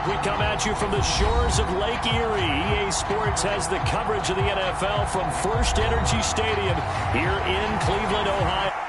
We come at you from the shores of Lake Erie. EA Sports has the coverage of the NFL from First Energy Stadium here in Cleveland, Ohio.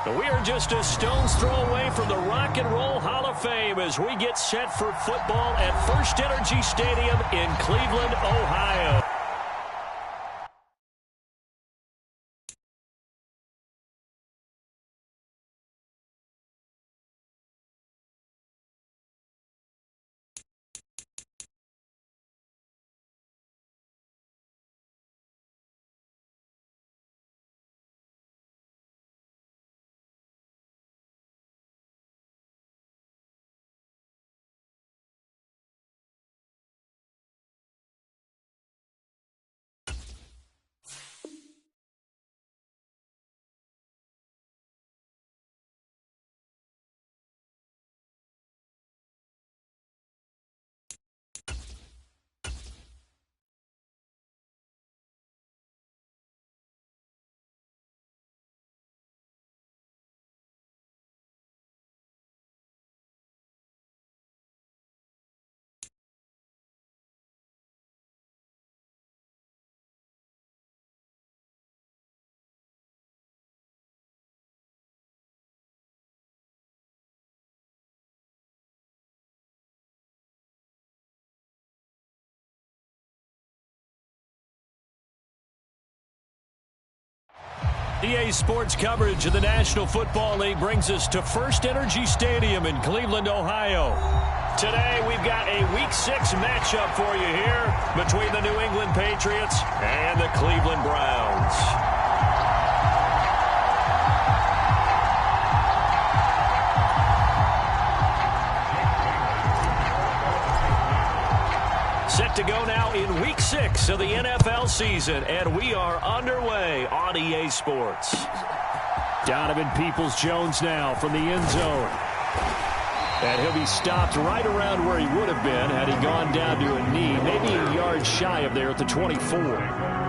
We are just a stone's throw away from the Rock and Roll Hall of Fame as we get set for football at First Energy Stadium in Cleveland, Ohio. EA Sports coverage of the National Football League brings us to First Energy Stadium in Cleveland, Ohio. Today, we've got a Week 6 matchup for you here between the New England Patriots and the Cleveland Browns. Set to go now in Week 6 of the NFL season, and we are underway on EA Sports. Donovan Peoples-Jones now from the end zone. And he'll be stopped right around where he would have been had he gone down to a knee, maybe a yard shy of there at the 24.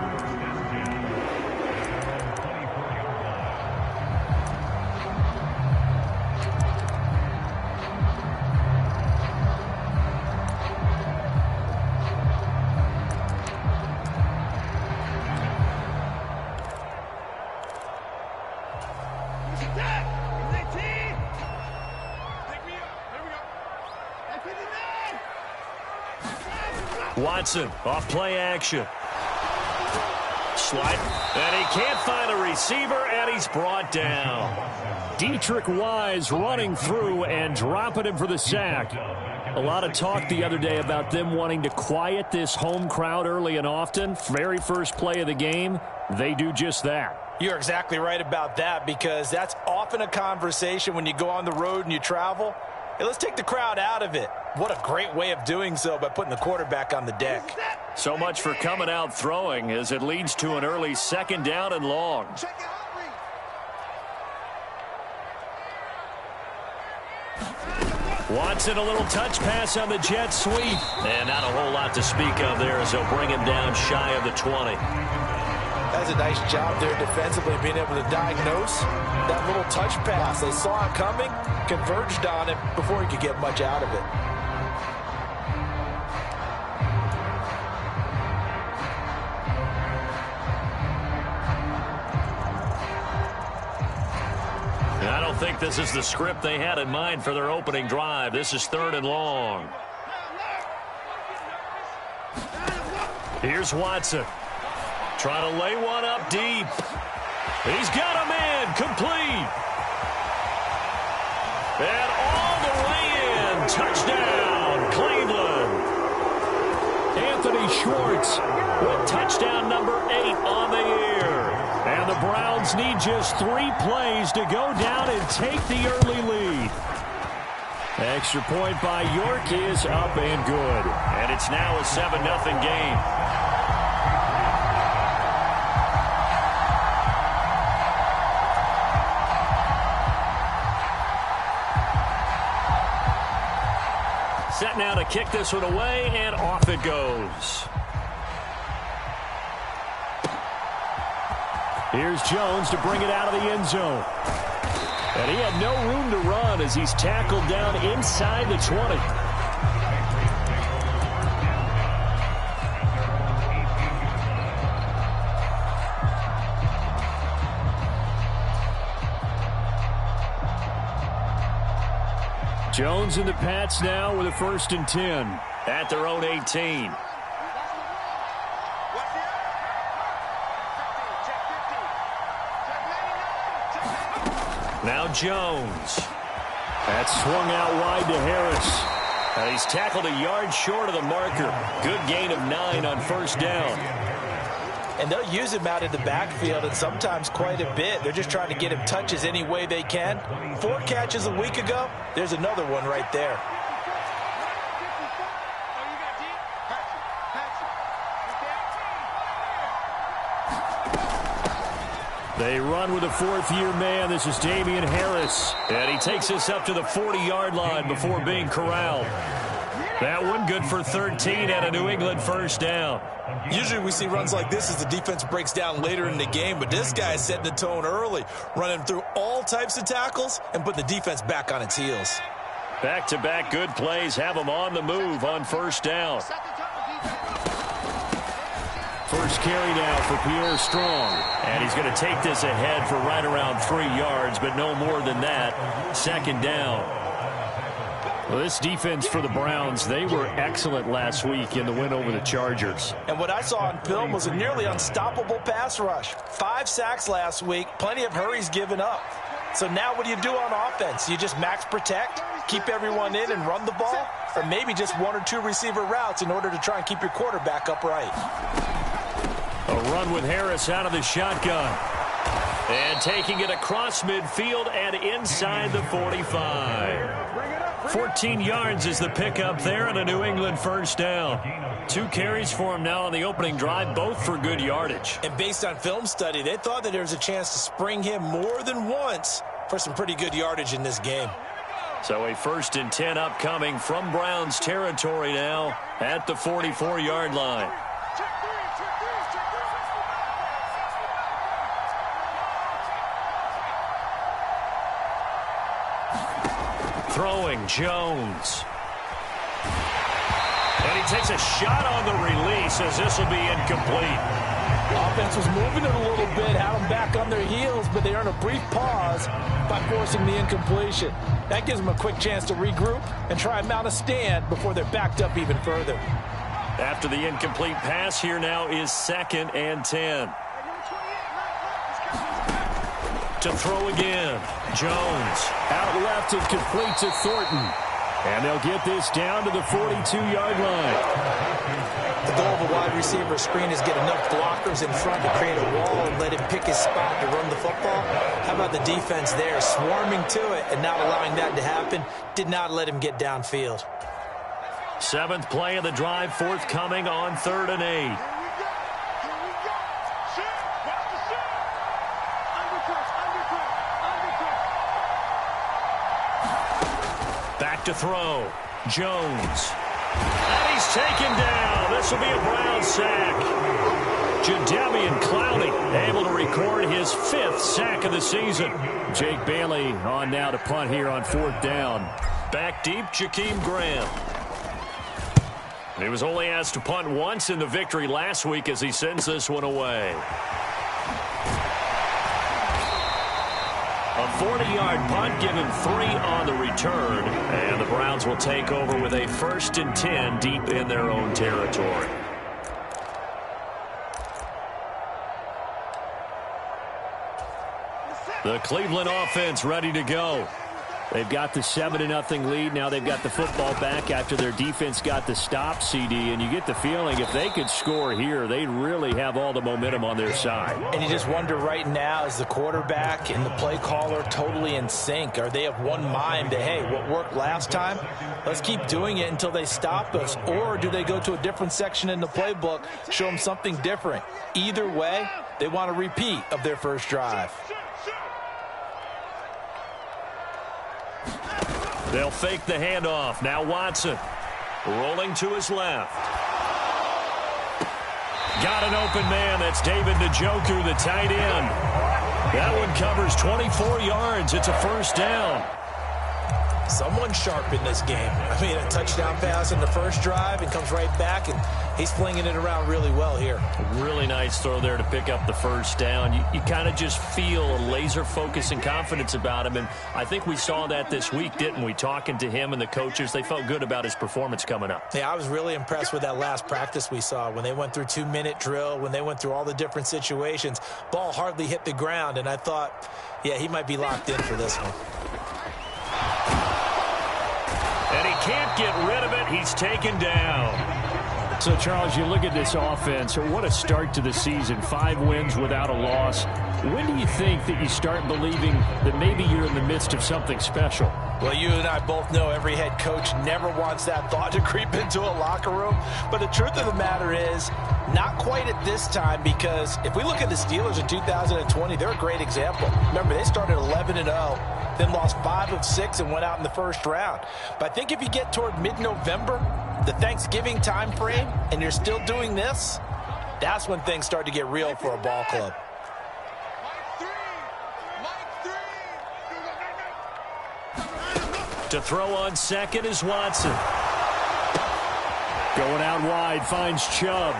Watson off play action. Slide. And he can't find a receiver, and he's brought down. Dietrich Wise running through and dropping him for the sack. A lot of talk the other day about them wanting to quiet this home crowd early and often. Very first play of the game, they do just that. You're exactly right about that, because that's often a conversation when you go on the road and you travel. Hey, let's take the crowd out of it. What a great way of doing so by putting the quarterback on the deck. So much for coming out throwing, as it leads to an early 2nd down and long. Watson, a little touch pass on the jet sweep. And not a whole lot to speak of there, as they'll bring him down shy of the 20. That's a nice job there defensively, being able to diagnose that little touch pass. They saw it coming, converged on it before he could get much out of it. I don't think this is the script they had in mind for their opening drive. This is 3rd and long. Here's Watson. Trying to lay one up deep. He's got him in. Complete. And all the way in. Touchdown, Cleveland. Anthony Schwartz with touchdown number 8 on the year. And the Browns need just 3 plays to go down and take the early lead. Extra point by York is up and good. And it's now a 7-0 game. Set now to kick this one away, and off it goes. Here's Jones to bring it out of the end zone. And he had no room to run as he's tackled down inside the 20. Jones and the Pats now with a 1st and 10 at their own 18. Now Jones. That's swung out wide to Harris. And he's tackled a yard short of the marker. Good gain of 9 on 1st down. And they'll use him out in the backfield, and sometimes quite a bit. They're just trying to get him touches any way they can. 4 catches a week ago. There's another one right there. They run with a 4th-year man. This is Damian Harris. And he takes us up to the 40-yard line before being corralled. That one good for 13 and a New England 1st down. Usually we see runs like this as the defense breaks down later in the game, but this guy is setting the tone early, running through all types of tackles and putting the defense back on its heels. Back-to-back good plays have them on the move on 1st down. First carry now for Pierre Strong. And he's going to take this ahead for right around 3 yards, but no more than that. 2nd down. Well, this defense for the Browns, they were excellent last week in the win over the Chargers. And what I saw on film was a nearly unstoppable pass rush. 5 sacks last week, plenty of hurries given up. So now what do you do on offense? You just max protect, keep everyone in and run the ball, or maybe just 1 or 2 receiver routes in order to try and keep your quarterback upright. A run with Harris out of the shotgun. And taking it across midfield and inside the 45. 14 yards is the pickup there and a New England 1st down. 2 carries for him now on the opening drive, both for good yardage. And based on film study, they thought that there was a chance to spring him more than once for some pretty good yardage in this game. So a 1st and 10 upcoming from Browns territory now at the 44-yard line. Throwing Jones. And he takes a shot on the release as this will be incomplete. Offense was moving it a little bit, had them back on their heels, but they earn a brief pause by forcing the incompletion. That gives them a quick chance to regroup and try and mount a stand before they're backed up even further. After the incomplete pass, here now is 2nd and 10. To throw again. Jones out left and complete to Thornton. And they'll get this down to the 42-yard line. The goal of a wide receiver screen is get enough blockers in front to create a wall and let him pick his spot to run the football. How about the defense there, swarming to it and not allowing that to happen? Did not let him get downfield. 7th play of the drive, forthcoming on 3rd and 8. Back to throw. Jones. And he's taken down. This will be a Brown sack. Jadeveon Clowney able to record his 5th sack of the season. Jake Bailey on now to punt here on 4th down. Back deep, Jakeem Graham. He was only asked to punt once in the victory last week as he sends this one away. A 40-yard punt, give him 3 on the return. And the Browns will take over with a 1st and 10 deep in their own territory. The Cleveland offense ready to go. They've got the 7-0 lead. Now they've got the football back after their defense got the stop, CD. And you get the feeling if they could score here, they'd really have all the momentum on their side. And you just wonder right now, is the quarterback and the play caller totally in sync? Are they of one mind that, hey, what worked last time, let's keep doing it until they stop us? Or do they go to a different section in the playbook, show them something different? Either way, they want a repeat of their first drive. They'll fake the handoff. Now Watson rolling to his left. Got an open man. That's David Njoku, the tight end. That one covers 24 yards. It's a 1st down. Someone sharp in this game. I mean, a touchdown pass in the first drive and comes right back, and he's flinging it around really well here. A really nice throw there to pick up the 1st down. You kind of just feel a laser focus and confidence about him, and I think we saw that this week, didn't we? Talking to him and the coaches, they felt good about his performance coming up. Yeah, I was really impressed with that last practice we saw when they went through 2-minute drill, when they went through all the different situations. Ball hardly hit the ground, and I thought, yeah, he might be locked in for this one. And he can't get rid of it. He's taken down. So, Charles, you look at this offense. What a start to the season. 5 wins without a loss. When do you think that you start believing that maybe you're in the midst of something special? Well, you and I both know every head coach never wants that thought to creep into a locker room. But the truth of the matter is, not quite at this time, because if we look at the Steelers in 2020, they're a great example. Remember, they started 11-0, then lost 5 of 6 and went out in the first round. But I think if you get toward mid-November, the Thanksgiving time frame, and you're still doing this, that's when things start to get real for a ball club. To throw on 2nd is Watson. Going out wide, finds Chubb.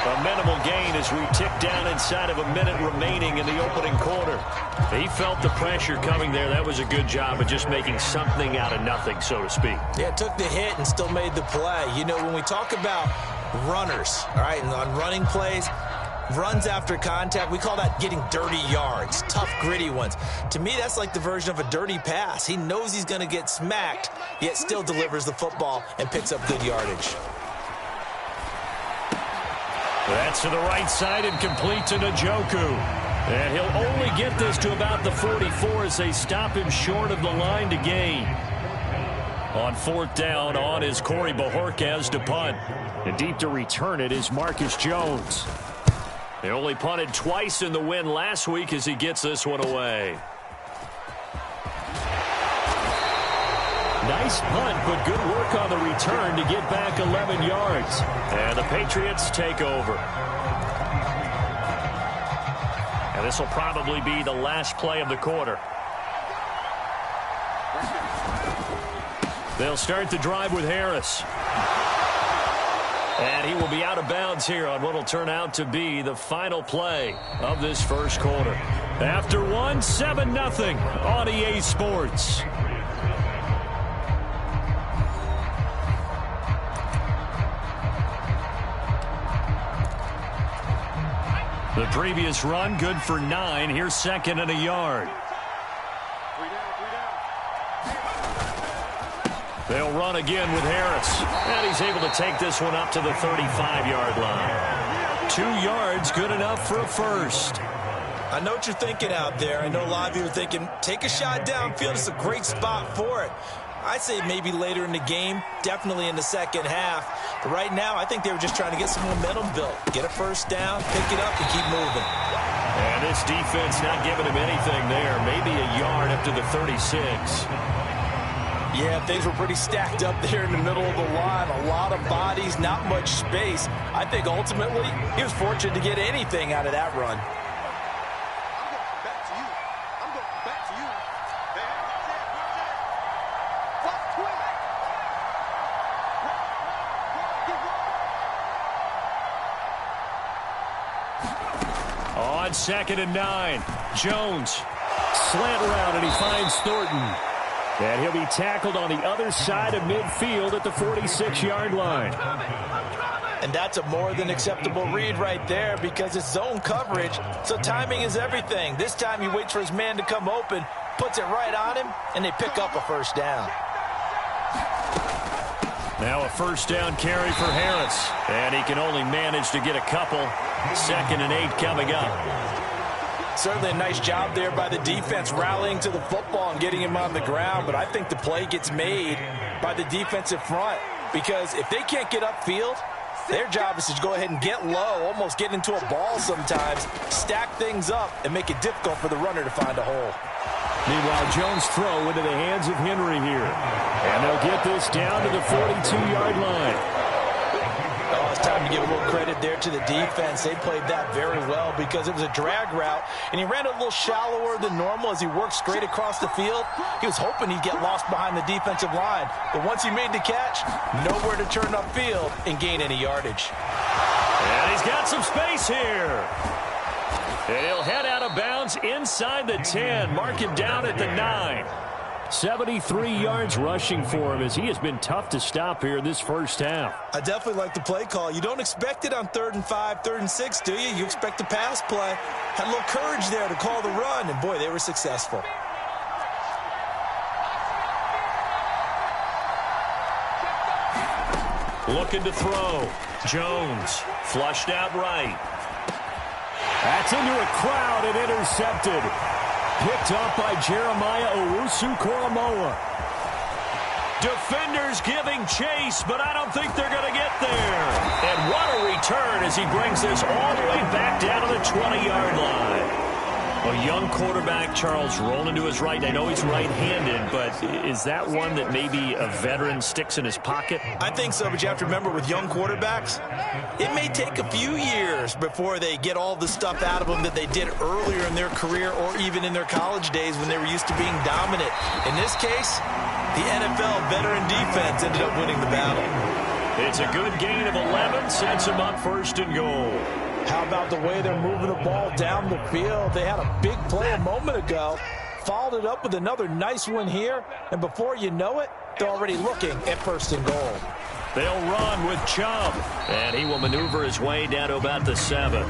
A minimal gain as we tick down inside of a minute remaining in the opening quarter. He felt the pressure coming there. That was a good job of just making something out of nothing, so to speak. Yeah, took the hit and still made the play. You know, when we talk about runners, all right, and on running plays, runs after contact, we call that getting dirty yards, tough, gritty ones. To me, that's like the version of a dirty pass. He knows he's going to get smacked, yet still delivers the football and picks up good yardage. That's to the right side and complete to Njoku. And he'll only get this to about the 44 as they stop him short of the line to gain. On 4th down, on is Corey Bojorquez to punt. And deep to return it is Marcus Jones. He only punted twice in the win last week as he gets this one away. Nice punt, but good work on the return to get back 11 yards. And the Patriots take over. And this will probably be the last play of the quarter. They'll start the drive with Harris. And he will be out of bounds here on what will turn out to be the final play of this first quarter. After one, 7-0 on EA Sports. The previous run, good for 9. Here's 2nd and a yard. They'll run again with Harris. And he's able to take this one up to the 35-yard line. 2 yards, good enough for a first. I know what you're thinking out there. I know a lot of you are thinking, take a shot downfield. It's a great spot for it. I'd say maybe later in the game, definitely in the second half. But right now, I think they were just trying to get some momentum built. Get a first down, pick it up, and keep moving. And this defense not giving him anything there. Maybe a yard up to the 36. Yeah, things were pretty stacked up there in the middle of the line. A lot of bodies, not much space. I think ultimately he was fortunate to get anything out of that run. On 2nd and 9, Jones. Slant route, and he finds Thornton. And he'll be tackled on the other side of midfield at the 46-yard line. And that's a more than acceptable read right there because it's zone coverage, so timing is everything. This time he waits for his man to come open, puts it right on him, and they pick up a first down. Now a first down carry for Harris. And he can only manage to get a couple. 2nd and 8 coming up. Certainly a nice job there by the defense rallying to the football and getting him on the ground, but I think the play gets made by the defensive front because if they can't get upfield, their job is to go ahead and get low, almost get into a ball sometimes, stack things up, and make it difficult for the runner to find a hole. Meanwhile, Jones' throw into the hands of Henry here. And they'll get this down to the 42-yard line. Oh, it's time to give a little credit there to the defense. They played that very well because it was a drag route, and he ran a little shallower than normal as he worked straight across the field. He was hoping he'd get lost behind the defensive line, but once he made the catch, nowhere to turn upfield and gain any yardage. And he's got some space here. And he'll head out of bounds inside the 10, mark him down at the 9. 73 yards rushing for him as he has been tough to stop here this first half. I definitely like the play call. You don't expect it on 3rd and 5, 3rd and 6, do you? You expect a pass play. Had a little courage there to call the run, and boy, they were successful. Looking to throw. Jones flushed out right. That's into a crowd and intercepted. Picked up by Jeremiah Owusu-Koramoah. Defenders giving chase, but I don't think they're going to get there. And what a return as he brings this all the way back down to the 20-yard line. A young quarterback, Charles, rolling to his right. I know he's right-handed, but is that one that maybe a veteran sticks in his pocket? I think so, but you have to remember with young quarterbacks, it may take a few years before they get all the stuff out of them that they did earlier in their career or even in their college days when they were used to being dominant. In this case, the NFL veteran defense ended up winning the battle. It's a good gain of 11, sets them up 1st and goal. How about the way they're moving the ball down the field? They had a big play a moment ago, followed it up with another nice one here, and before you know it, they're already looking at 1st and goal. They'll run with Chubb, and he will maneuver his way down to about the 7.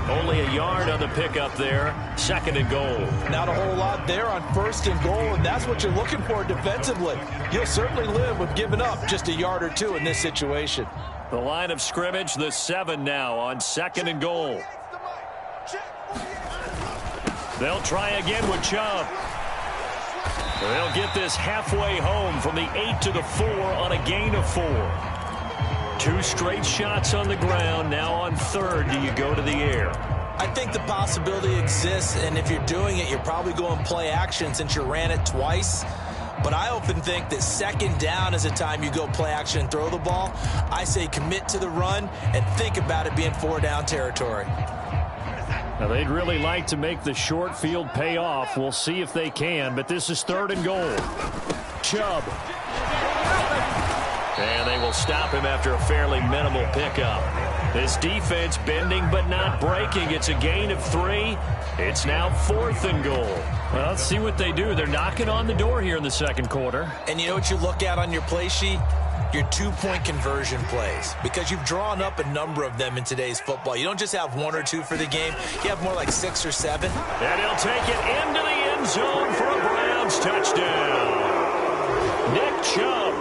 Only a yard on the pickup there, 2nd and goal. Not a whole lot there on 1st and goal, and that's what you're looking for defensively. You'll certainly live with giving up just a yard or 2 in this situation. The line of scrimmage, the 7 now on 2nd and goal. They'll try again with Chubb. They'll get this halfway home from the 8 to the 4 on a gain of 4. 2 straight shots on the ground. Now on 3rd, do you go to the air? I think the possibility exists, and if you're doing it, you're probably going play action since you ran it twice. But I often think that 2nd down is a time you go play action and throw the ball. I say commit to the run and think about it being 4-down territory. Now, they'd really like to make the short field pay off. We'll see if they can, but this is 3rd and goal. Chubb. And they will stop him after a fairly minimal pickup. This defense bending but not breaking. It's a gain of 3. It's now 4th and goal. Well, let's see what they do. They're knocking on the door here in the 2nd quarter. And you know what you look at on your play sheet? Your 2-point conversion plays, because you've drawn up a number of them in today's football. You don't just have 1 or 2 for the game. You have more like 6 or 7. And he'll take it into the end zone for a Browns touchdown. Nick Chubb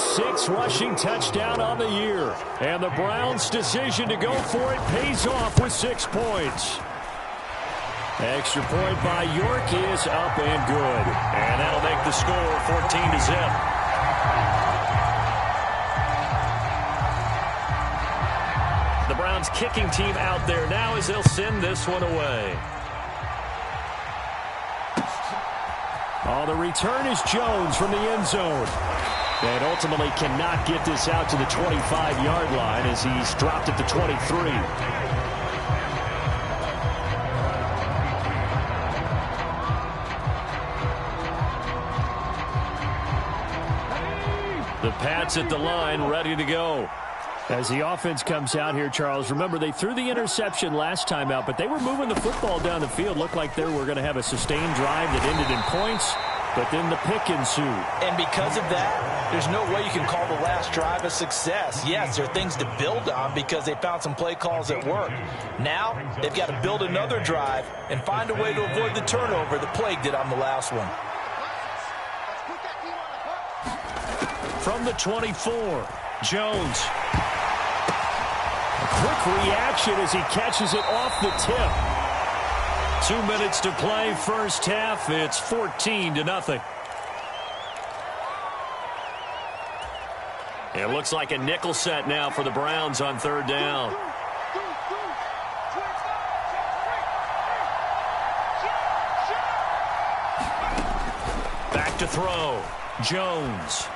6th rushing touchdown on the year. And the Browns' decision to go for it pays off with 6 points. Extra point by York is up and good. And that'll make the score 14-0. The Browns kicking team out there now as they'll send this one away. Oh, the return is Jones from the end zone. And ultimately cannot get this out to the 25-yard line as he's dropped at the 23. The Pats at the line, ready to go. As the offense comes out here, Charles, remember they threw the interception last time out, but they were moving the football down the field. Looked like they were going to have a sustained drive that ended in points, but then the pick ensued. And because of that, there's no way you can call the last drive a success. Yes, there are things to build on because they found some play calls that work. Now, they've got to build another drive and find a way to avoid the turnover that plagued it on the last one. From the 24, Jones. A quick reaction as he catches it off the tip. 2 minutes to play, first half. It's 14-0. It looks like a nickel set now for the Browns on third down. Back to throw. Jones.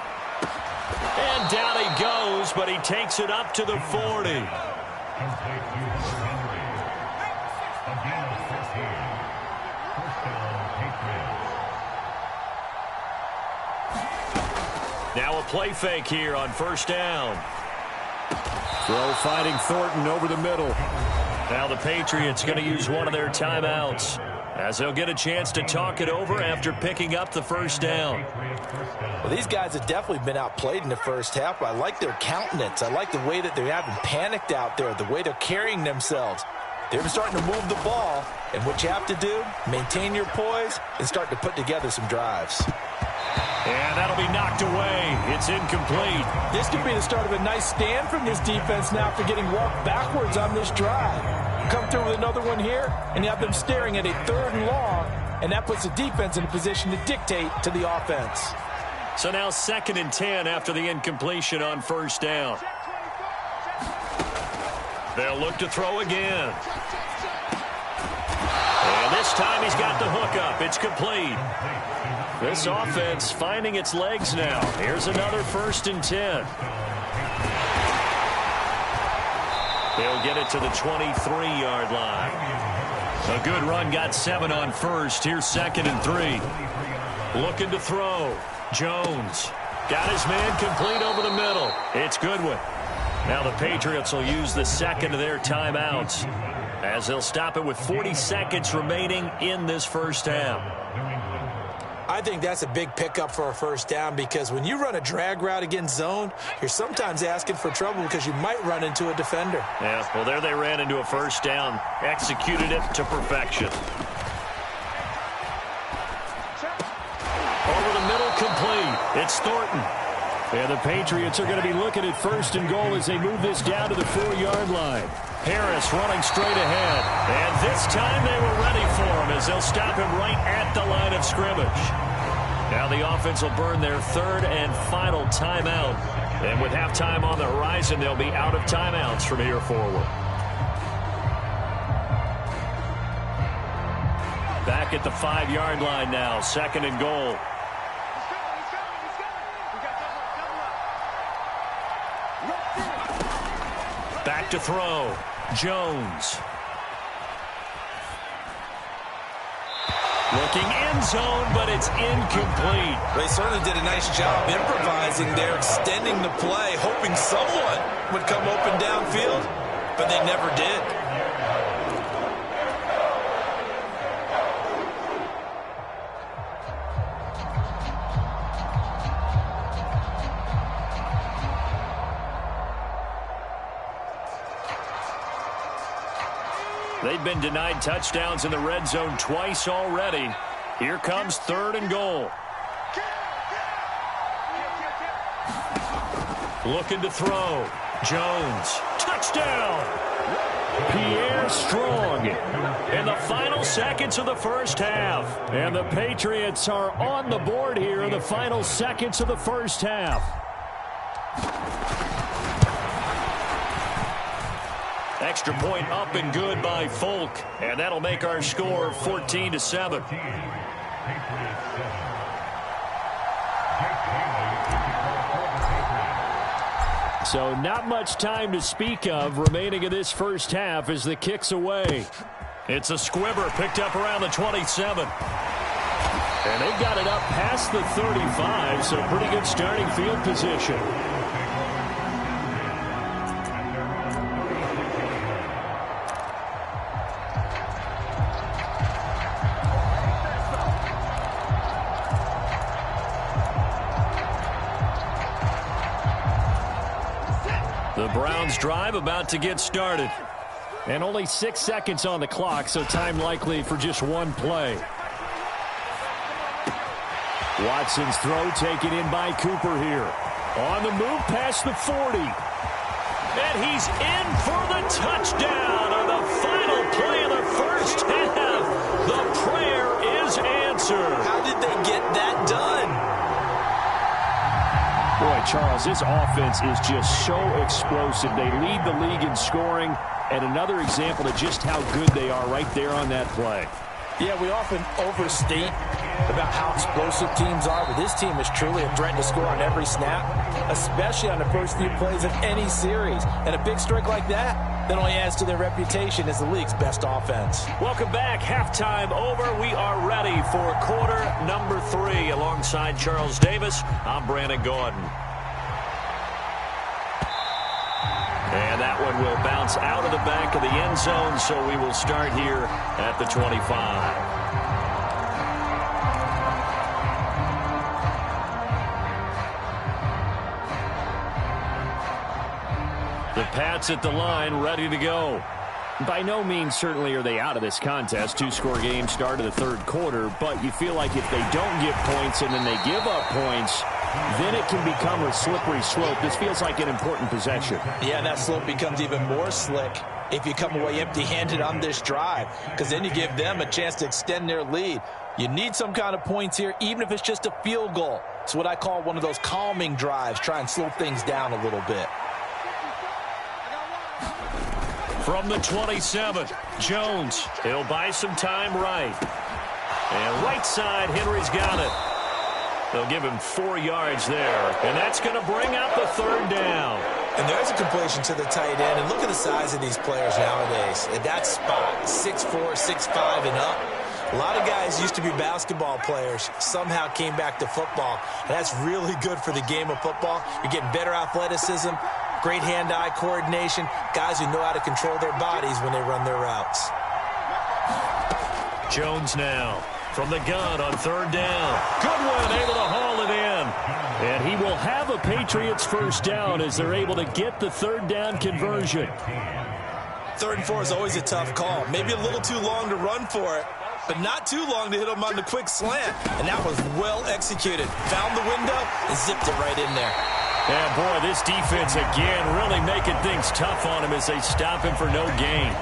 And down he goes, but he takes it up to the 40. Now a play fake here on first down. Throw finding Thornton over the middle. Now the Patriots going to use one of their timeouts as they'll get a chance to talk it over after picking up the first down. Well, these guys have definitely been outplayed in the first half, but I like their countenance. I like the way that they haven't panicked out there, the way they're carrying themselves. They're starting to move the ball, and what you have to do, maintain your poise and start to put together some drives. And that'll be knocked away. It's incomplete. This could be the start of a nice stand from this defense now after getting walked backwards on this drive. Come through with another one here, and you have them staring at a 3rd and long, and that puts the defense in a position to dictate to the offense. So now 2nd and 10 after the incompletion on first down. They'll look to throw again. And this time he's got the hook up. It's complete. This offense finding its legs now. Here's another 1st and 10. They'll get it to the 23-yard line. A good run, got 7 on first. Here's 2nd and 3. Looking to throw. Jones got his man complete over the middle. It's Goodwin. Now the Patriots will use the 2nd of their timeouts as they'll stop it with 40 seconds remaining in this first half. I think that's a big pickup for a first down because when you run a drag route against zone, you're sometimes asking for trouble because you might run into a defender. Yeah, well, there they ran into a first down, executed it to perfection. Over the middle, complete. It's Thornton. And the Patriots are going to be looking at 1st and goal as they move this down to the 4-yard line. Harris running straight ahead. And this time they were ready for him as they'll stop him right at the line of scrimmage. Now the offense will burn their 3rd and final timeout. And with halftime on the horizon, they'll be out of timeouts from here forward. Back at the 5-yard line now, 2nd and goal. Back to throw. Jones. Looking end zone, but it's incomplete. They certainly did a nice job improvising there, extending the play, hoping someone would come open downfield, but they never did. They've been denied touchdowns in the red zone twice already. Here comes 3rd and goal. Looking to throw. Jones. Touchdown. Pierre Strong in the final seconds of the first half. And the Patriots are on the board here in the final seconds of the first half. Extra point up and good by Folk. And that'll make our score 14-7. So not much time to speak of remaining in this first half as the kick's away. It's a squibber picked up around the 27. And they've got it up past the 35, so pretty good starting field position. The Browns drive about to get started. And only 6 seconds on the clock, so time likely for just one play. Watson's throw taken in by Cooper here. On the move past the 40. And he's in for the touchdown on the final play of the first half. The prayer is answered. How did they get that done? Boy, Charles, this offense is just so explosive. They lead the league in scoring, and another example of just how good they are right there on that play. Yeah, we often overstate about how explosive teams are, but this team is truly a threat to score on every snap, especially on the first few plays of any series. And a big strike like that only adds to their reputation as the league's best offense. Welcome back. Halftime over. We are ready for quarter number 3. Alongside Charles Davis, I'm Brandon Gordon. And that one will bounce out of the back of the end zone, so we will start here at the 25. The Pats at the line, ready to go. By no means certainly are they out of this contest. 2-score game start of the third quarter, but you feel like if they don't get points and then they give up points, then it can become a slippery slope. This feels like an important possession. Yeah, that slope becomes even more slick if you come away empty-handed on this drive, because then you give them a chance to extend their lead. You need some kind of points here, even if it's just a field goal. It's what I call one of those calming drives. Try and slow things down a little bit. From the 27, Jones. He'll buy some time right. And right side, Henry's got it. They'll give him 4 yards there. And that's going to bring out the third down. And there's a completion to the tight end. And look at the size of these players nowadays. At that spot, 6'4", 6'5", and up. A lot of guys used to be basketball players, somehow came back to football. And that's really good for the game of football. You're getting better athleticism, great hand-eye coordination, guys who know how to control their bodies when they run their routes. Jones now from the gun on third down. Goodwin able to haul it in. And he will have a Patriots first down as they're able to get the third down conversion. 3rd and 4 is always a tough call. Maybe a little too long to run for it, but not too long to hit him on the quick slant. And that was well executed. Found the window and zipped it right in there. And boy, this defense again really making things tough on him as they stop him for no gain.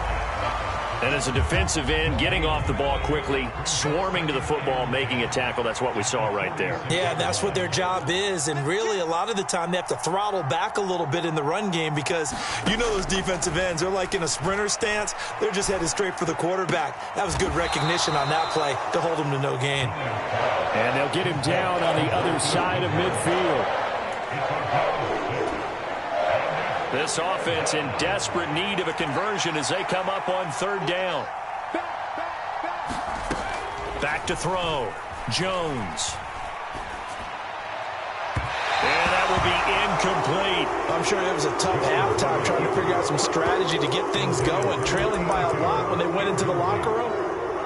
And as a defensive end, getting off the ball quickly, swarming to the football, making a tackle, that's what we saw right there. Yeah, that's what their job is. And really, a lot of the time, they have to throttle back a little bit in the run game because you know those defensive ends, they're like in a sprinter stance. They're just headed straight for the quarterback. That was good recognition on that play to hold him to no gain. And they'll get him down on the other side of midfield. This offense in desperate need of a conversion as they come up on third down. Back to throw. Jones. And that will be incomplete. I'm sure it was a tough halftime trying to figure out some strategy to get things going, trailing by a lot when they went into the locker room.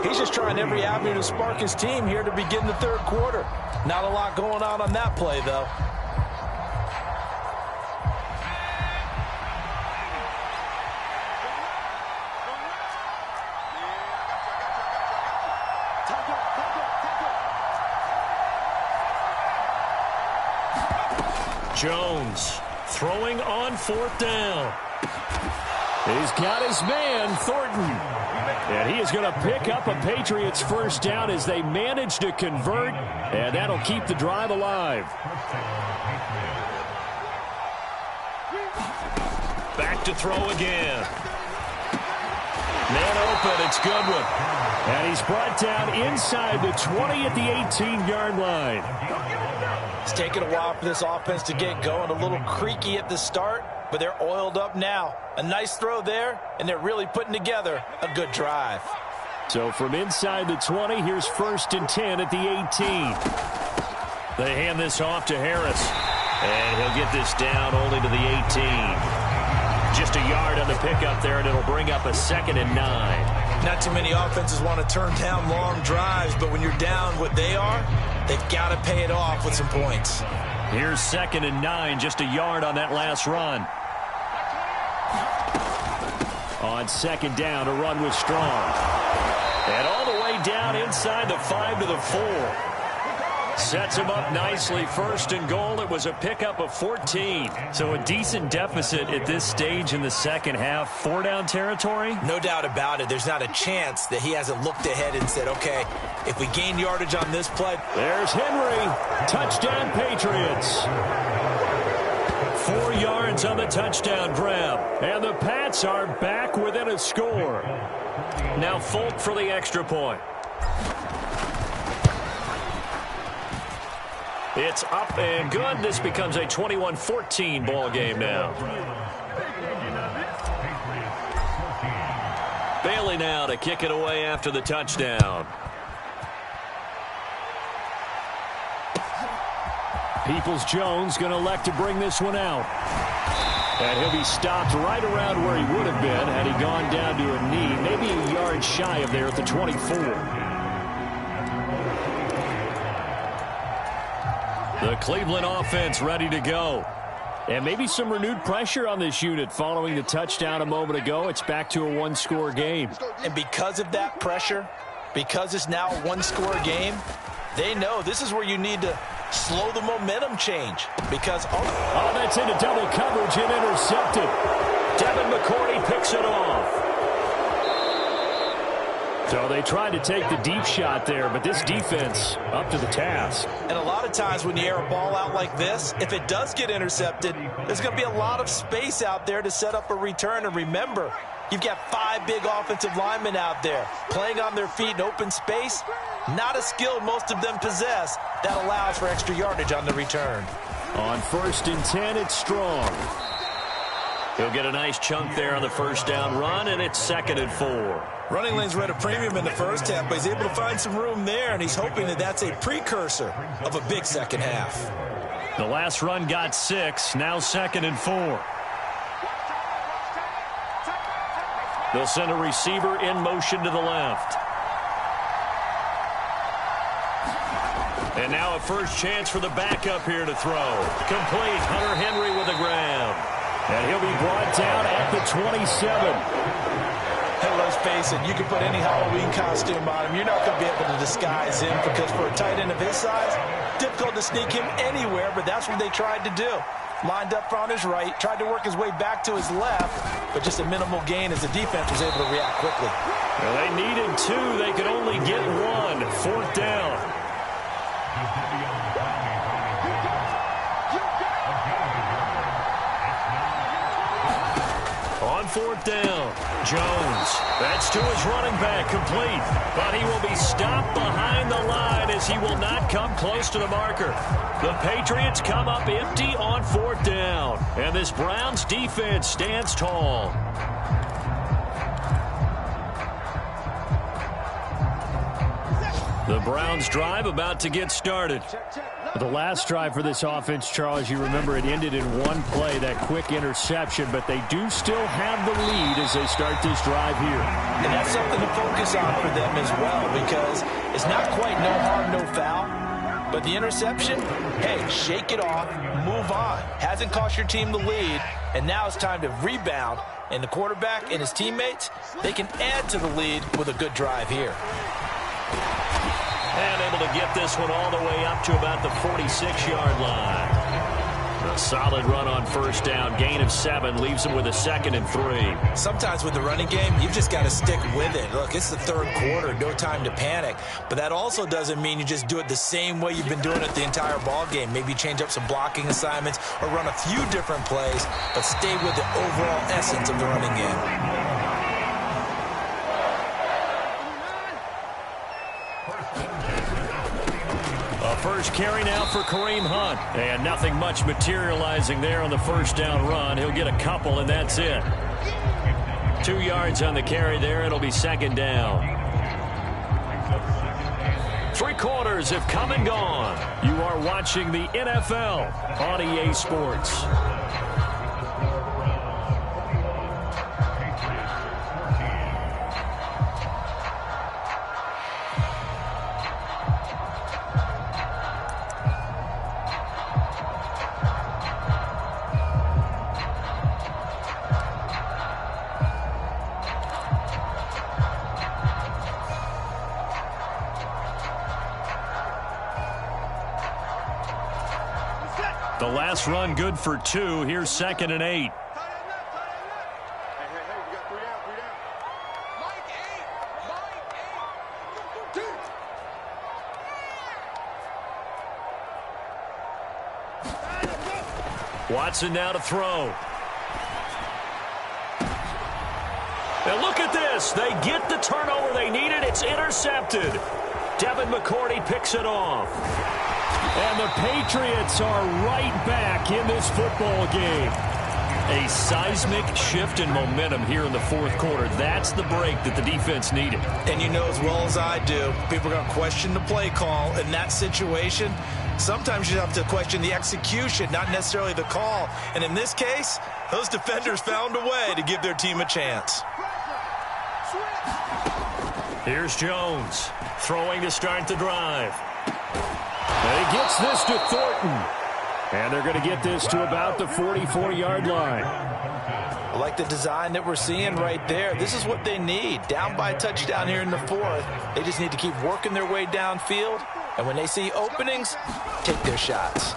He's just trying every avenue to spark his team here to begin the third quarter. Not a lot going on that play, though. Jones Throwing on 4th down. He's got his man, Thornton. And he is going to pick up a Patriots first down as they manage to convert, and that'll keep the drive alive. Back to throw again. Man open, it's Goodwin. And he's brought down inside the 20 at the 18-yard line. It's taken a while for this offense to get going. A little creaky at the start, but they're oiled up now. A nice throw there, and they're really putting together a good drive. So from inside the 20, here's 1st and 10 at the 18. They hand this off to Harris. And he'll get this down only to the 18. Just a yard on the pickup there, and it'll bring up a 2nd and 9. Not too many offenses want to turn down long drives, but when you're down what they are, they've got to pay it off with some points. Here's 2nd and 9, just a yard on that last run. On 2nd down, a run with Strong. And all the way down inside the 5 to the 4. Sets him up nicely. 1st and goal. It was a pickup of 14. So a decent deficit at this stage in the second half. 4-down territory? No doubt about it. There's not a chance that he hasn't looked ahead and said, okay, if we gain yardage on this play. There's Henry. Touchdown Patriots. 4 yards on the touchdown grab. And the Pats are back within a score. Now Folk for the extra point. It's up and good. This becomes a 21-14 ball game now. Bailey now to kick it away after the touchdown. Peoples-Jones going to elect to bring this one out. And he'll be stopped right around where he would have been had he gone down to a knee, maybe a yard shy of there at the 24. The Cleveland offense ready to go. And maybe some renewed pressure on this unit following the touchdown a moment ago. It's back to a 1-score game. And because of that pressure, because it's now a 1-score game, they know this is where you need to slow the momentum change. Because oh, that's into double coverage and intercepted. Devin McCourty picks it off. So they tried to take the deep shot there, but this defense up to the task. And a lot of times when you air a ball out like this, if it does get intercepted, there's going to be a lot of space out there to set up a return. And remember, you've got 5 big offensive linemen out there playing on their feet in open space. Not a skill most of them possess that allows for extra yardage on the return. On 1st and 10, it's Strong. He'll get a nice chunk there on the 1st down run, and it's 2nd and 4. Running lanes were at a premium in the first half, but he's able to find some room there, and he's hoping that that's a precursor of a big second half. The last run got 6, now 2nd and 4. They'll send a receiver in motion to the left. And now a first chance for the backup here to throw. Complete. Hunter Henry with a grab. And he'll be brought down at the 27. Hey, let's face it, you can put any Halloween costume on him. You're not going to be able to disguise him because for a tight end of his size, difficult to sneak him anywhere, but that's what they tried to do. Lined up on his right, tried to work his way back to his left, but just a minimal gain as the defense was able to react quickly. Well, they needed 2. They could only get 1. 4th down. On 4th down, Jones. That's to his running back, complete. But he will be stopped behind the line as he will not come close to the marker. The Patriots come up empty on 4th down. And this Browns defense stands tall. The Browns drive about to get started. The last drive for this offense, Charles, you remember it ended in one play, that quick interception, but they do still have the lead as they start this drive here. And that's something to focus on for them as well, because it's not quite no harm, no foul, but the interception, hey, shake it off, move on. Hasn't cost your team the lead, and now it's time to rebound, and the quarterback and his teammates, they can add to the lead with a good drive here. And able to get this one all the way up to about the 46-yard line. A solid run on first down. Gain of 7 leaves him with a 2nd and 3. Sometimes with the running game, you've just got to stick with it. Look, it's the third quarter. No time to panic. But that also doesn't mean you just do it the same way you've been doing it the entire ball game. Maybe change up some blocking assignments or run a few different plays, but stay with the overall essence of the running game. First carry now for Kareem Hunt. And nothing much materializing there on the first down run. He'll get a couple, and that's it. 2 yards on the carry there. It'll be 2nd down. 3 quarters have come and gone. You are watching the NFL on EA Sports. The last run good for 2. Here's 2nd and 8. Watson now to throw. And look at this. They get the turnover they needed. It's intercepted. Devin McCourty picks it off. And the Patriots are right back in this football game. A seismic shift in momentum here in the fourth quarter. That's the break that the defense needed. And you know as well as I do, people are going to question the play call in that situation. Sometimes you have to question the execution, not necessarily the call. And in this case, those defenders found a way to give their team a chance. Here's Jones throwing to start the drive. And he gets this to Thornton. And they're going to get this to about the 44-yard line. I like the design that we're seeing right there. This is what they need. Down by a touchdown here in the fourth. They just need to keep working their way downfield. And when they see openings, take their shots.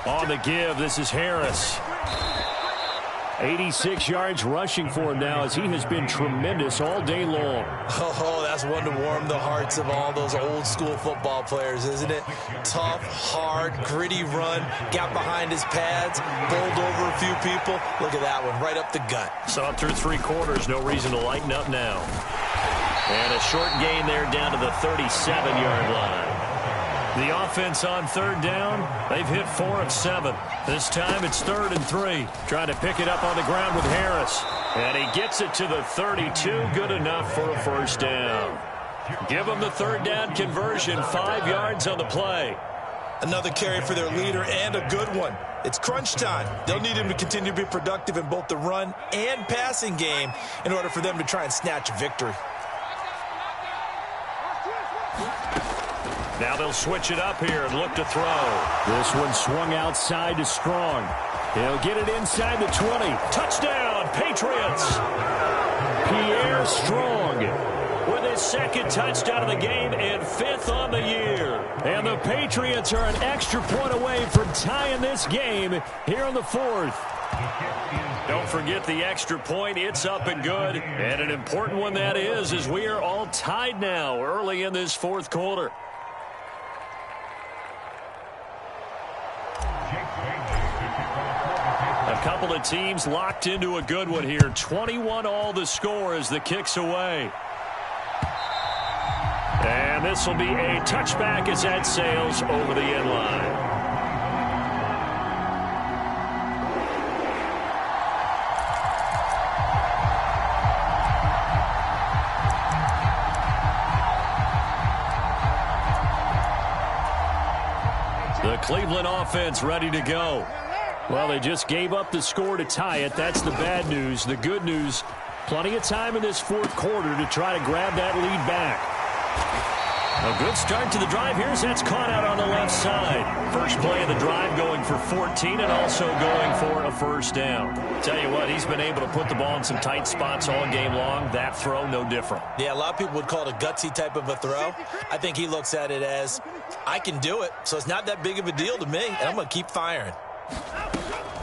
On the give, this is Harris. 86 yards rushing for him now as he has been tremendous all day long. Oh, that's one to warm the hearts of all those old-school football players, isn't it? Tough, hard, gritty run, got behind his pads, bowled over a few people. Look at that one, right up the gut. Saw it through 3 quarters, no reason to lighten up now. And a short gain there down to the 37-yard line. The offense on 3rd down, they've hit 4 of 7. This time it's 3rd and 3. Trying to pick it up on the ground with Harris. And he gets it to the 32. Good enough for a first down. Give them the 3rd down conversion. 5 yards on the play. Another carry for their leader and a good one. It's crunch time. They'll need him to continue to be productive in both the run and passing game in order for them to try and snatch a victory. Now they'll switch it up here and look to throw. This one swung outside to Strong. He'll get it inside the 20. Touchdown, Patriots. Pierre Strong with his 2nd touchdown of the game and 5th on the year. And the Patriots are an extra point away from tying this game here in the 4th. Don't forget the extra point. It's up and good. And an important one that is, as we are all tied now early in this 4th quarter. A couple of teams locked into a good one here. 21 all the score as the kick's away. And this will be a touchback as that sails over the end line. The Cleveland offense ready to go. Well, they just gave up the score to tie it. That's the bad news. The good news, plenty of time in this 4th quarter to try to grab that lead back. A good start to the drive. Here's that's caught out on the left side. First play of the drive going for 14 and also going for a first down. Tell you what, he's been able to put the ball in some tight spots all game long. That throw, no different. Yeah, a lot of people would call it a gutsy type of a throw. I think he looks at it as, I can do it, so it's not that big of a deal to me, and I'm going to keep firing.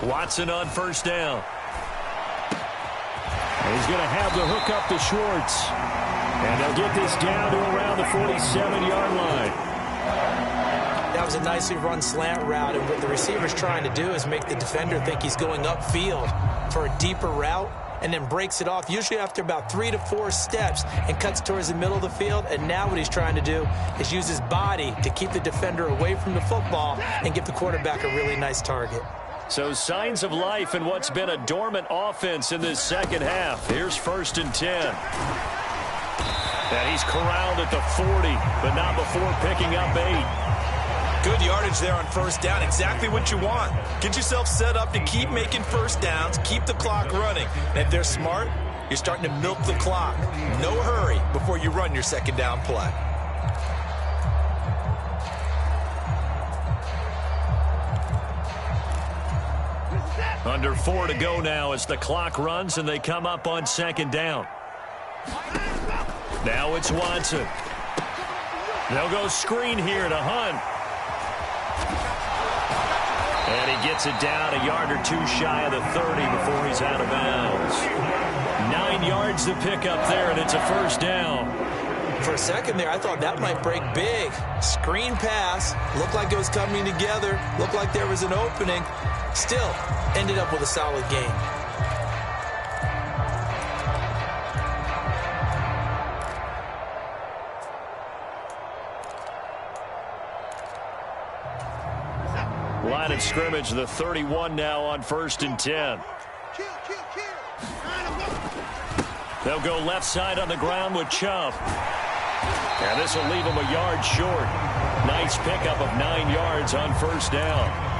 Watson on first down. And he's going to have the hook up to Schwartz. And they'll get this down to around the 47-yard line. That was a nicely run slant route, and what the receiver's trying to do is make the defender think he's going upfield for a deeper route, and then breaks it off, usually after about 3 to 4 steps, and cuts towards the middle of the field. And now what he's trying to do is use his body to keep the defender away from the football and give the quarterback a really nice target. So signs of life in what's been a dormant offense in this second half. Here's 1st and 10. And he's corralled at the 40, but not before picking up 8. Good yardage there on first down. Exactly what you want. Get yourself set up to keep making first downs, keep the clock running. And if they're smart, you're starting to milk the clock. No hurry before you run your second down play. Under 4 to go now as the clock runs and they come up on second down. Now it's Watson. They'll go screen here to Hunt. And he gets it down a yard or 2 shy of the 30 before he's out of bounds. 9 yards to pick up there, and it's a first down. For a second there, I thought that might break big. Screen pass. Looked like it was coming together. Looked like there was an opening. Still, ended up with a solid gain. Line of scrimmage, the 31 now on 1st and 10. They'll go left side on the ground with Chubb. And this will leave him a yard short. Nice pickup of 9 yards on first down.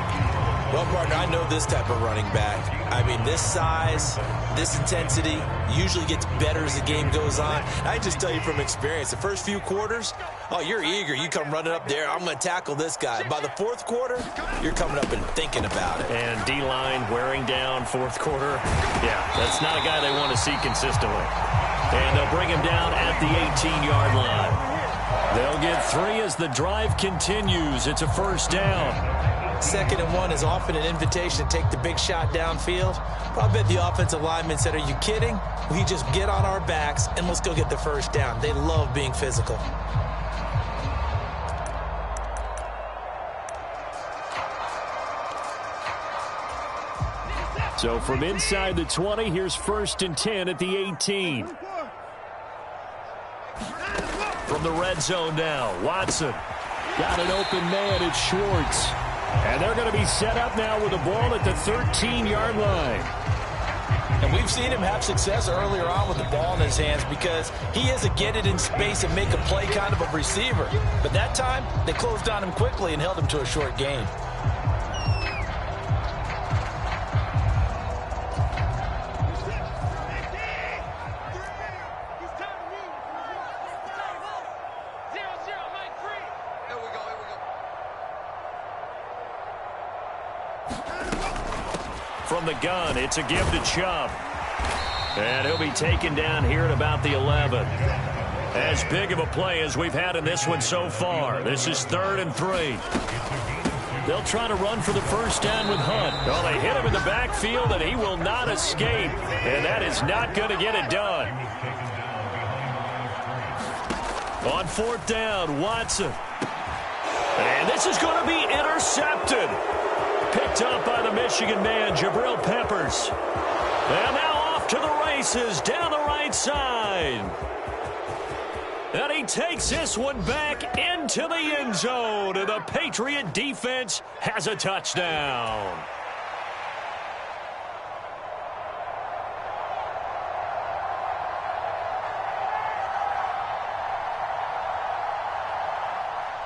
Well, partner, I know this type of running back. I mean, this size, this intensity usually gets better as the game goes on. I just tell you from experience, the first few quarters, oh, you're eager. You come running up there, I'm going to tackle this guy. By the 4th quarter, you're coming up and thinking about it. And D-line wearing down 4th quarter. Yeah, that's not a guy they want to see consistently. And they'll bring him down at the 18-yard line. They'll get 3 as the drive continues. It's a first down. 2nd and 1 is often an invitation to take the big shot downfield. But I bet the offensive lineman said, are you kidding? We just get on our backs and let's go get the first down. They love being physical. So from inside the 20, here's 1st and 10 at the 18. From the red zone now, Watson. Got an open man, it's Schwartz. And they're going to be set up now with the ball at the 13-yard line. And we've seen him have success earlier on with the ball in his hands because he is a get it in space and make a play kind of a receiver. But that time, they closed on him quickly and held him to a short gain. From the gun, it's a give to Chubb. And he'll be taken down here at about the 11. As big of a play as we've had in this one so far. This is 3rd and 3. They'll try to run for the first down with Hunt. Oh, they hit him in the backfield, and he will not escape. And that is not going to get it done. On 4th down, Watson. And this is going to be intercepted. Picked up by the Michigan man, Jabril Peppers. And now off to the races down the right side. And he takes this one back into the end zone. And the Patriot defense has a touchdown.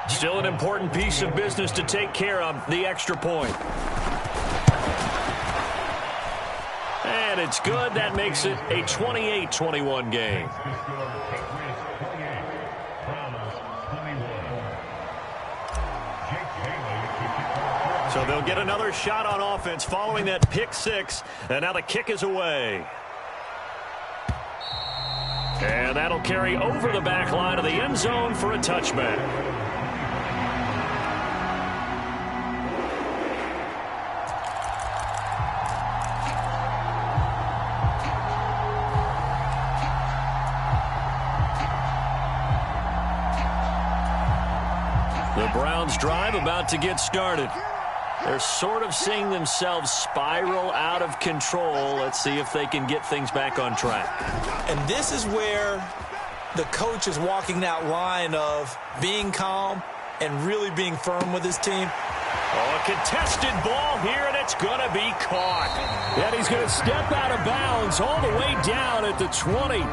Still an important piece of business to take care of, the extra point. And it's good. That makes it a 28-21 game. So they'll get another shot on offense following that pick 6. And now the kick is away. And that'll carry over the back line of the end zone for a touchback. The Browns drive about to get started. They're sort of seeing themselves spiral out of control. Let's see if they can get things back on track. And this is where the coach is walking that line of being calm and really being firm with his team. Oh, a contested ball here, and it's going to be caught. And he's going to step out of bounds all the way down at the 20.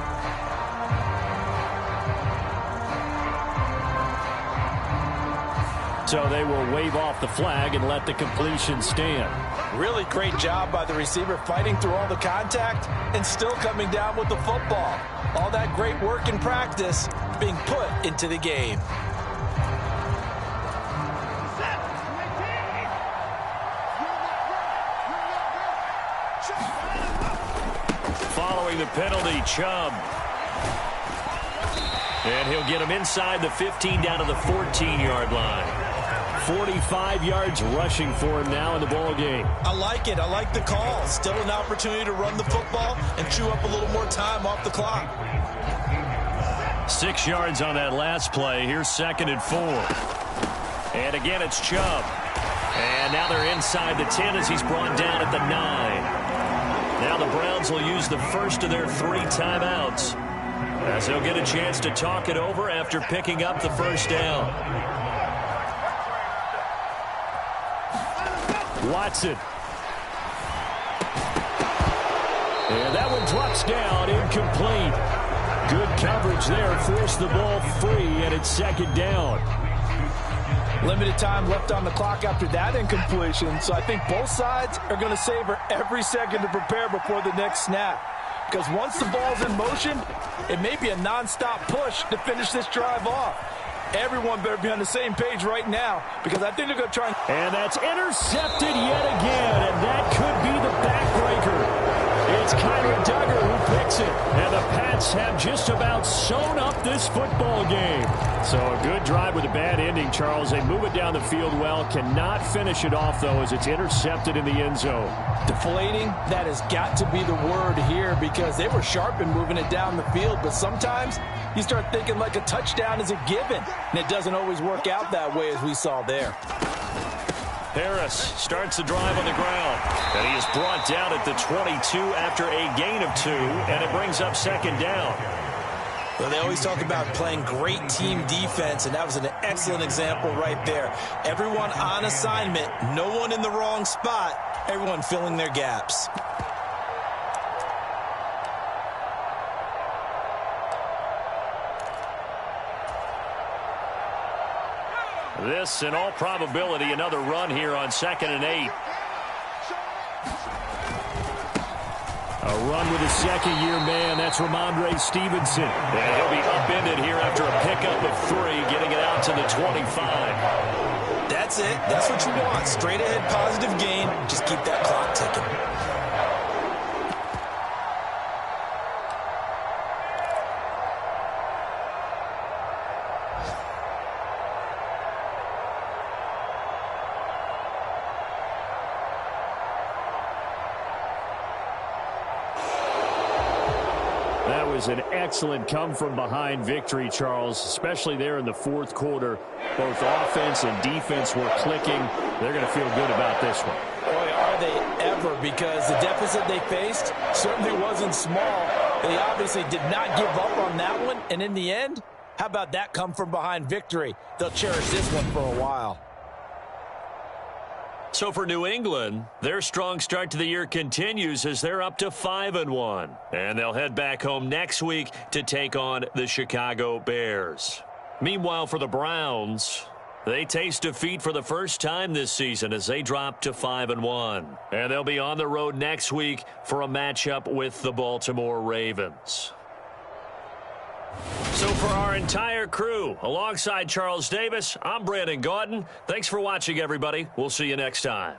So they will wave off the flag and let the completion stand. Really great job by the receiver fighting through all the contact and still coming down with the football. All that great work in practice being put into the game. Following the penalty, Chubb. And he'll get him inside the 15 down to the 14-yard line. 45 yards rushing for him now in the ball game. I like it. I like the call. Still an opportunity to run the football and chew up a little more time off the clock. 6 yards on that last play. Here's 2nd and 4. And again, it's Chubb. And now they're inside the 10 as he's brought down at the 9. Now the Browns will use the first of their 3 timeouts as they'll get a chance to talk it over after picking up the first down. Watson. And that one drops down, incomplete. Good coverage there, forced the ball free, and it's 2nd down. Limited time left on the clock after that incompletion, so I think both sides are going to savor every second to prepare before the next snap. Because once the ball's in motion, it may be a nonstop push to finish this drive off. Everyone better be on the same page right now, because I think they're going to try. And that's intercepted yet again, and that could be the backbreaker. It's Kyler Duggar who picks it, and the Pats have just about sewn up this football game. So a good drive with a bad ending, Charles. They move it down the field well, cannot finish it off, though, as it's intercepted in the end zone. Deflating, that has got to be the word here, because they were sharp in moving it down the field, but sometimes you start thinking like a touchdown is a given, and it doesn't always work out that way as we saw there. Harris starts the drive on the ground, and he is brought down at the 22 after a gain of 2, and it brings up 2nd down. Well, they always talk about playing great team defense, and that was an excellent example right there. Everyone on assignment, no one in the wrong spot, everyone filling their gaps. This, in all probability, another run here on 2nd and 8. A run with a second-year man. That's Ramondre Stevenson. And he'll be upended here after a pickup of 3, getting it out to the 25. That's it. That's what you want. Straight ahead positive gain. Just keep that clock ticking. That was an excellent come-from-behind victory, Charles, especially there in the 4th quarter. Both offense and defense were clicking. They're going to feel good about this one. Boy, are they ever, because the deficit they faced certainly wasn't small. They obviously did not give up on that one, and in the end, how about that come-from-behind victory? They'll cherish this one for a while. So for New England, their strong start to the year continues as they're up to 5-1. And they'll head back home next week to take on the Chicago Bears. Meanwhile, for the Browns, they taste defeat for the first time this season as they drop to 5-1. And they'll be on the road next week for a matchup with the Baltimore Ravens. So for our entire crew, alongside Charles Davis, I'm Brandon Gaudin. Thanks for watching, everybody. We'll see you next time.